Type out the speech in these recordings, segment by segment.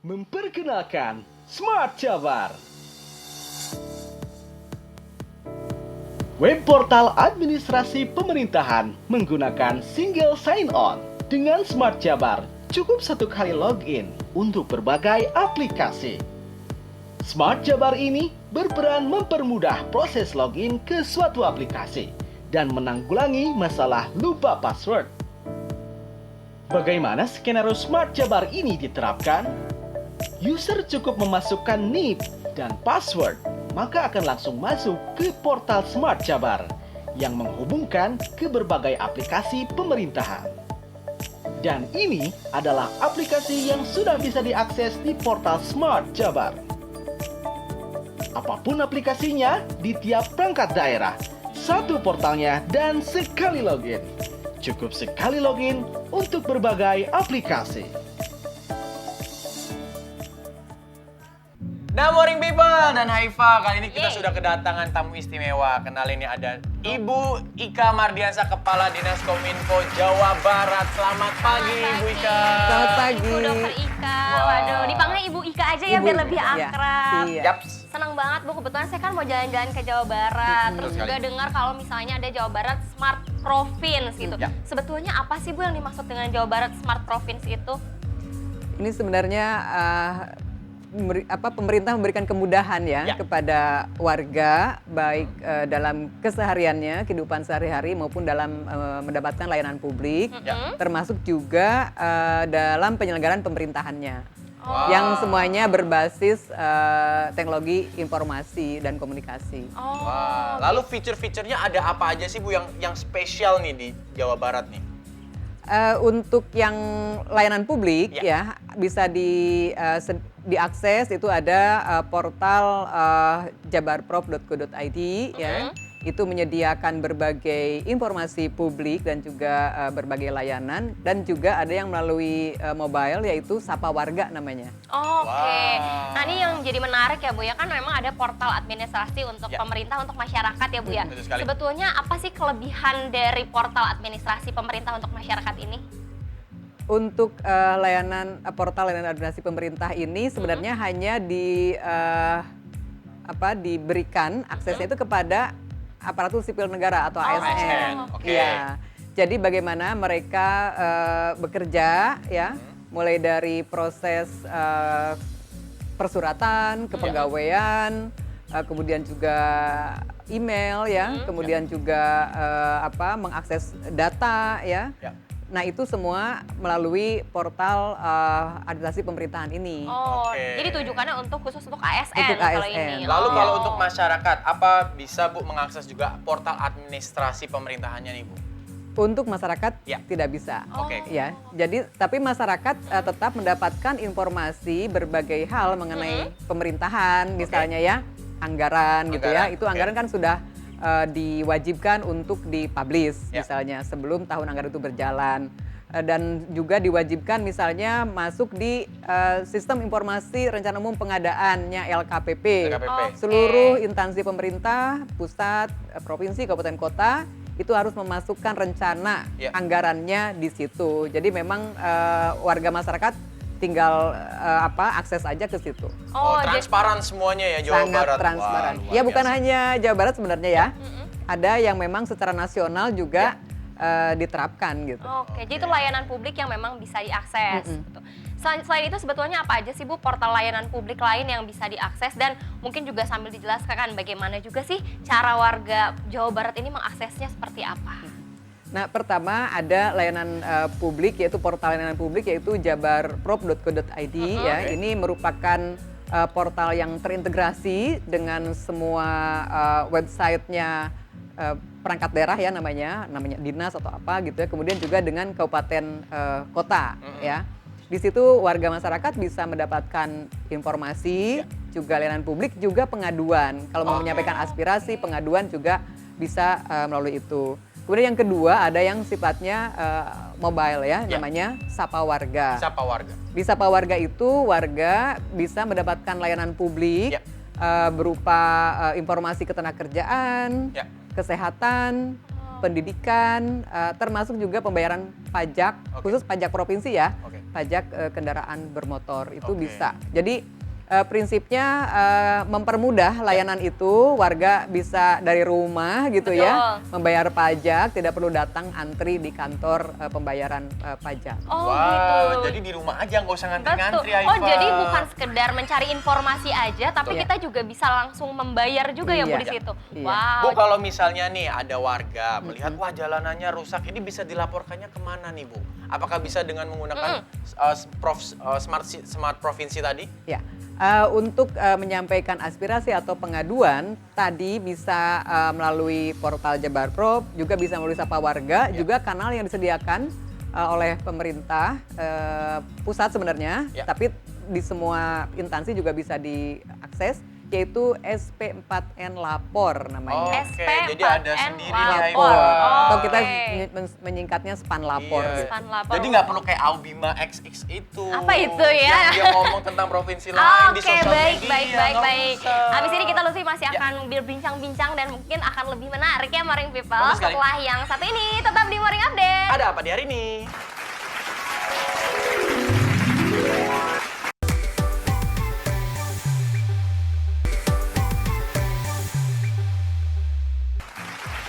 memperkenalkan Smart Jabar. Web portal administrasi pemerintahan menggunakan single sign-on. Dengan Smart Jabar, cukup satu kali login untuk berbagai aplikasi. Smart Jabar ini berperan mempermudah proses login ke suatu aplikasi dan menanggulangi masalah lupa password. Bagaimana skenario Smart Jabar ini diterapkan? User cukup memasukkan NIP dan password, maka akan langsung masuk ke portal Smart Jabar yang menghubungkan ke berbagai aplikasi pemerintahan. Dan ini adalah aplikasi yang sudah bisa diakses di portal Smart Jabar. Apapun aplikasinya di tiap perangkat daerah, satu portalnya dan sekali login. Cukup sekali login untuk berbagai aplikasi. Nah, morning people dan Haifa, kali ini kita sudah kedatangan tamu istimewa. Kenalin ini ada Ibu Ika Mardiansyah, Kepala Dinas Kominfo Jawa Barat. Selamat pagi, Ibu Ika. Selamat pagi. Ibu Dokter Ika. Wow. Waduh, dipanggil Ibu Ika aja ya Ibu biar Ika, lebih iya. akrab. Iya. Yaps. Senang banget Bu, kebetulan saya kan mau jalan-jalan ke Jawa Barat. Terus Betul juga sekali. dengar kalau misalnya ada Jawa Barat Smart Province gitu. Ya. Sebetulnya apa sih Bu yang dimaksud dengan Jawa Barat Smart Province itu? Ini sebenarnya pemerintah memberikan kemudahan ya kepada warga, baik dalam kesehariannya, kehidupan sehari-hari maupun dalam mendapatkan layanan publik, termasuk juga dalam penyelenggaraan pemerintahannya. Wow. Yang semuanya berbasis teknologi informasi dan komunikasi. Wah, lalu fitur-fiturnya ada apa aja sih Bu yang spesial nih di Jawa Barat nih? Untuk yang layanan publik ya bisa diakses, itu ada portal jabarprov.go.id ya. Itu menyediakan berbagai informasi publik dan juga berbagai layanan, dan juga ada yang melalui mobile, yaitu Sapa Warga namanya. Oke. Wow. Nah, ini yang jadi menarik ya Bu ya, kan memang ada portal administrasi untuk pemerintah, untuk masyarakat ya Bu ya. Betul sekali. Sebetulnya apa sih kelebihan dari portal administrasi pemerintah untuk masyarakat ini? Untuk layanan portal layanan administrasi pemerintah ini sebenarnya hanya diberikan aksesnya itu kepada aparatur sipil negara atau ASN. Oke. Ya. Jadi bagaimana mereka bekerja ya, mulai dari proses persuratan, kepegawaian, kemudian juga email ya, kemudian juga mengakses data ya. Nah, itu semua melalui portal administrasi pemerintahan ini. Oh, Oke. jadi tujukannya khusus untuk ASN Untuk kalau ASN. ini. Lalu Oh. kalau untuk masyarakat, apa bisa Bu mengakses juga portal administrasi pemerintahannya nih Bu? Untuk masyarakat Ya. tidak bisa. Oke. Ya, jadi tapi masyarakat tetap mendapatkan informasi berbagai hal mengenai pemerintahan, misalnya ya anggaran gitu ya. Anggaran, Itu oke. anggaran kan sudah diwajibkan untuk dipublish Ya. misalnya sebelum tahun anggaran itu berjalan. Dan juga diwajibkan misalnya masuk di sistem informasi rencana umum pengadaannya LKPP. LKPP. Oke. Seluruh instansi pemerintah, pusat, provinsi, kabupaten kota itu harus memasukkan rencana anggarannya di situ. Jadi memang warga masyarakat tinggal akses aja ke situ. Oh, jadi- transparan semuanya ya Jawa Sangat Barat. transparan. Wah, luar Ya bukan biasa. hanya Jawa Barat sebenarnya ya. Ada yang memang secara nasional juga diterapkan gitu. Oke, jadi itu layanan publik yang memang bisa diakses. Gitu. Selain itu sebetulnya apa aja sih Bu portal layanan publik lain yang bisa diakses, dan mungkin juga sambil dijelaskan bagaimana juga sih cara warga Jawa Barat ini mengaksesnya seperti apa? Nah, pertama ada layanan publik, yaitu portal layanan publik, yaitu jabarprov.go.id ya. Ini merupakan portal yang terintegrasi dengan semua websitenya perangkat daerah ya, namanya dinas atau apa gitu ya. Kemudian juga dengan kabupaten kota ya. Di situ warga masyarakat bisa mendapatkan informasi, juga layanan publik, juga pengaduan. Kalau mau menyampaikan aspirasi, pengaduan juga bisa melalui itu. Kemudian yang kedua ada yang sifatnya mobile ya, namanya Sapa Warga. Sapa Warga. Di Sapa Warga itu warga bisa mendapatkan layanan publik berupa informasi ketenagakerjaan, kesehatan, pendidikan, termasuk juga pembayaran pajak, khusus pajak provinsi ya. pajak kendaraan bermotor itu Oke. bisa. Jadi prinsipnya mempermudah layanan itu, warga bisa dari rumah gitu ya, Betul. membayar pajak, tidak perlu datang antri di kantor pembayaran pajak. Oh Wow, gitu. jadi di rumah aja nggak usah Betul. ngantri-ngantri, Oh Haifa. jadi bukan sekedar mencari informasi aja, tapi Betul. kita juga bisa langsung membayar juga ya Bu Iya. di situ. Iya. Wow. Bu, kalau misalnya nih ada warga melihat wah jalanannya rusak, ini bisa dilaporkannya kemana nih Bu? Apakah bisa dengan menggunakan smart provinsi tadi? Ya, untuk menyampaikan aspirasi atau pengaduan tadi bisa melalui portal Jabar Prop, juga bisa melalui Sapa Warga, juga kanal yang disediakan oleh pemerintah pusat sebenarnya, Ya. tapi di semua instansi juga bisa diakses, yaitu SP4N Lapor namanya. Oke, jadi ada SP4N sendiri Lapor. Haifa. Atau kita Oke. menyingkatnya SPAN Lapor. Iya. gitu. Span lapor. Jadi nggak perlu kayak Aubima XX itu. Apa itu ya? Yang dia ngomong tentang provinsi lain di Oke, sosial baik, media. baik, baik, nggak baik. usah. Habis ini kita Lutfi masih Ya. akan berbincang-bincang dan mungkin akan lebih menarik ya Morning People. Betul sekali. Setelah yang satu ini, tetap di Morning Update. Ada apa di hari ini?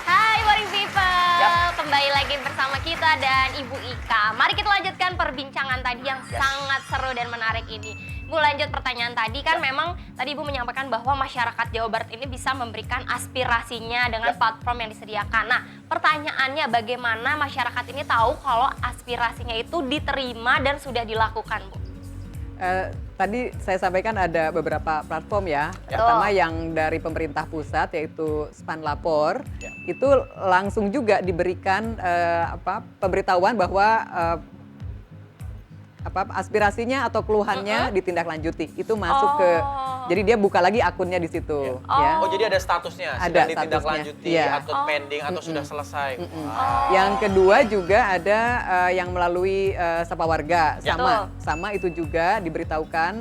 Hai Morning People, Yap. kembali lagi bersama kita dan Ibu Ika. Mari kita lanjutkan perbincangan tadi yang Yes. sangat seru dan menarik ini. Bu, lanjut pertanyaan tadi kan memang tadi Ibu menyampaikan bahwa masyarakat Jawa Barat ini bisa memberikan aspirasinya dengan platform yang disediakan. Nah, pertanyaannya bagaimana masyarakat ini tahu kalau aspirasinya itu diterima dan sudah dilakukan, Bu? Tadi saya sampaikan ada beberapa platform ya. Ya. Pertama yang dari pemerintah pusat yaitu SPAN Lapor. Ya. Itu langsung juga diberikan pemberitahuan bahwa aspirasinya atau keluhannya ditindaklanjuti. Itu masuk ke, jadi dia buka lagi akunnya di situ. Ya. Oh, jadi ada statusnya, Ada sedang statusnya, ditindaklanjuti iya. atau pending atau sudah selesai. Wow. Yang kedua juga ada yang melalui Sapa Warga, Ya. sama itu juga diberitahukan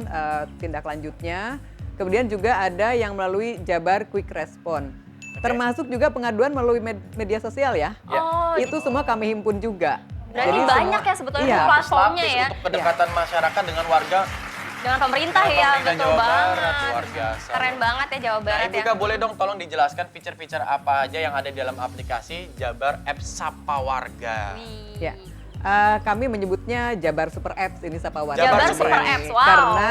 tindak lanjutnya. Kemudian juga ada yang melalui Jabar Quick Respon. Termasuk juga pengaduan melalui media sosial ya. Ya. Oh, Itu semua kami himpun juga. berarti Jadi banyak semua- ya sebetulnya iya. Bu, platformnya Lapis ya. untuk kedekatan masyarakat dengan warga. Dengan pemerintah ya, Pemerintah betul Jawa Barat, banget. luar biasa. Keren banget ya Jawa Nah, Barat Ibu ya. Ika boleh dong tolong dijelaskan fitur-fitur apa aja yang ada di dalam aplikasi Jabar App Sapa Warga. Wih. Ya. Kami menyebutnya Jabar Super Apps ini Sapa Warga. Jabar Super Super Apps, wow. Karena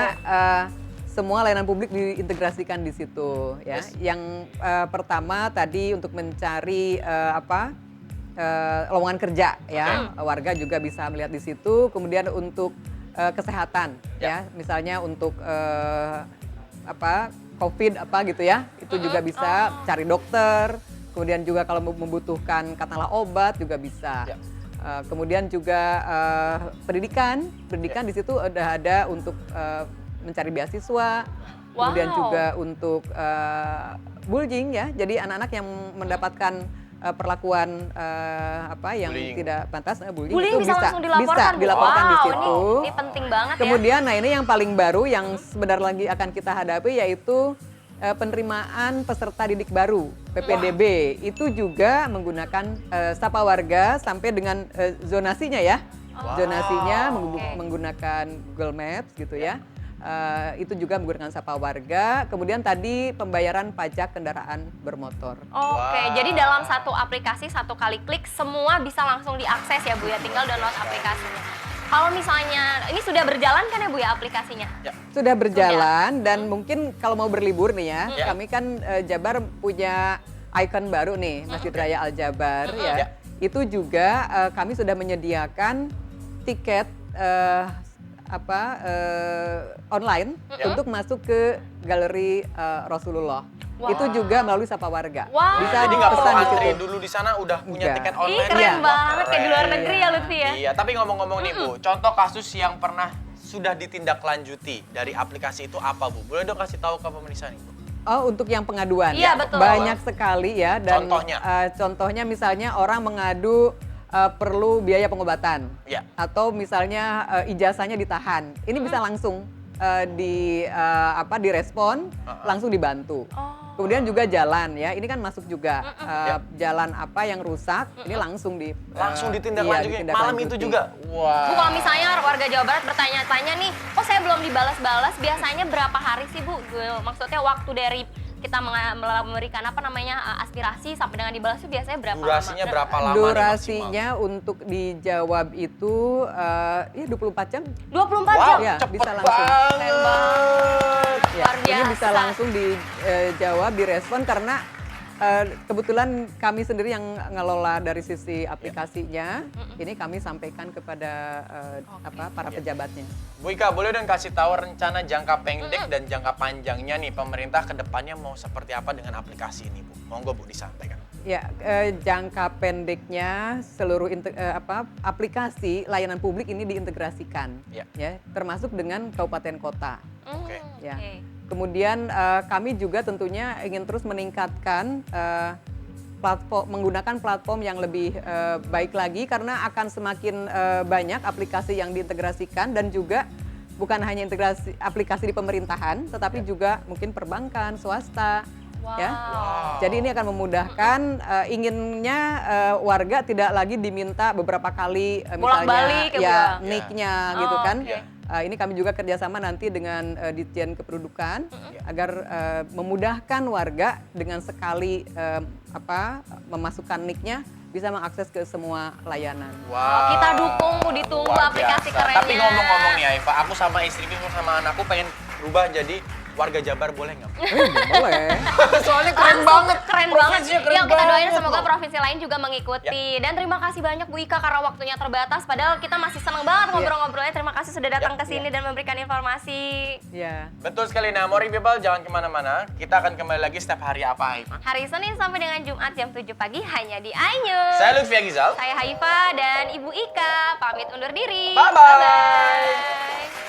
semua layanan publik diintegrasikan di situ ya. Yes. Yang pertama tadi untuk mencari lowongan kerja ya. Warga juga bisa melihat di situ. Kemudian untuk kesehatan ya. Misalnya untuk COVID gitu ya. Itu juga bisa cari dokter. Kemudian juga kalau membutuhkan katakanlah obat juga bisa. Ya. Kemudian juga pendidikan di situ udah ada untuk mencari beasiswa, kemudian Wow. juga untuk bullying ya, jadi anak-anak yang mendapatkan perlakuan yang Bullying. tidak pantas, bullying, Bullying itu bisa langsung dilaporkan, Bu. dilaporkan di Wow, situ. Ini penting banget ya. Kemudian, nah ini yang paling baru yang sebentar lagi akan kita hadapi yaitu penerimaan peserta didik baru PPDB. Itu juga menggunakan Sapa Warga sampai dengan zonasinya ya. Zonasinya oke. menggunakan Google Maps gitu ya. Itu juga menggunakan Sapa Warga. Kemudian tadi pembayaran pajak kendaraan bermotor. Oke, Wow. jadi dalam satu aplikasi, satu kali klik, semua bisa langsung diakses ya Bu ya, tinggal download aplikasinya. Kalau misalnya, ini sudah berjalan kan ya Bu ya aplikasinya? Sudah berjalan dan mungkin kalau mau berlibur nih ya, Ya. kami kan Jabar punya ikon baru nih, Masjid Raya Al Jabar ya. Ya. Itu juga kami sudah menyediakan tiket online Ya. untuk masuk ke Galeri Rasulullah. Wow. Itu juga melalui Sapa Warga. Wow. Bisa Jadi nggak perlu pesan di antri situ. dulu di sana udah punya Enggak. tiket Ih, online. keren Iya. banget, kayak di luar Keren. negeri ya Lutfi ya. Iya, tapi ngomong-ngomong nih Bu, contoh kasus yang pernah sudah ditindaklanjuti dari aplikasi itu apa Bu? Boleh dong kasih tahu ke pemirsa nih Bu? Oh, untuk yang pengaduan. Iya, betul. Banyak sekali ya dan Contohnya? contohnya misalnya orang mengadu perlu biaya pengobatan. Ya. Atau misalnya ijazahnya ditahan. Ini bisa langsung direspon, langsung dibantu. Kemudian juga jalan ya, ini kan masuk juga jalan apa yang rusak, ini langsung ditindaklanjuti malam itu juga. Wah. Bu, kalau misalnya warga Jawa Barat bertanya-tanya nih, oh saya belum dibalas-balas, biasanya berapa hari sih Bu? Maksudnya waktu dari kita memberikan aspirasi sampai dengan dibalas itu biasanya berapa Durasinya lama? berapa lama? Durasinya untuk dijawab itu ya 24 jam. 24 Wow, jam? Ya, cepet bisa langsung. banget. Ya, Luar ini bisa biasa. langsung dijawab, direspon karena kebetulan kami sendiri yang ngelola dari sisi aplikasinya. Ini kami sampaikan kepada para pejabatnya. Bu Ika, boleh dong kasih tahu rencana jangka pendek dan jangka panjangnya nih pemerintah ke depannya mau seperti apa dengan aplikasi ini, Bu? Monggo Bu disampaikan. Ya, jangka pendeknya seluruh aplikasi layanan publik ini diintegrasikan, ya, termasuk dengan kabupaten kota. Oke. Ya. Kemudian kami juga tentunya ingin terus meningkatkan menggunakan platform yang lebih baik lagi karena akan semakin banyak aplikasi yang diintegrasikan dan juga bukan hanya integrasi aplikasi di pemerintahan, tetapi juga mungkin perbankan, swasta. Wow. Ya. Jadi ini akan memudahkan inginnya warga tidak lagi diminta beberapa kali Bolak-balik misalnya ya, NIK-nya gitu kan. Oke. Ini kami juga kerjasama nanti dengan Ditjen Kependudukan agar memudahkan warga dengan sekali memasukkan NIK-nya bisa mengakses ke semua layanan. Wow. Kita dukung, Bu, ditunggu Luar aplikasi biasa. kerennya. Tapi ngomong-ngomong nih Aifa, aku sama istriku sama anakku pengen berubah jadi warga Jabar, boleh nggak? Boleh. Soalnya keren Langsung, banget. keren banget. Provinsinya keren Yang kita doain banget semoga loh. provinsi lain juga mengikuti. Dan terima kasih banyak Bu Ika karena waktunya terbatas. Padahal kita masih senang banget ngobrol-ngobrolnya. Terima kasih sudah datang ke sini dan memberikan informasi. Ya. Betul sekali. Nah, Mori People jangan kemana-mana. Kita akan kembali lagi setiap hari apa, Aifa? Hari Senin sampai dengan Jumat jam 7 pagi hanya di iNews. Saya Lutfi Agizal. Saya Haifa dan Ibu Ika pamit undur diri. Bye-bye. Bye-bye.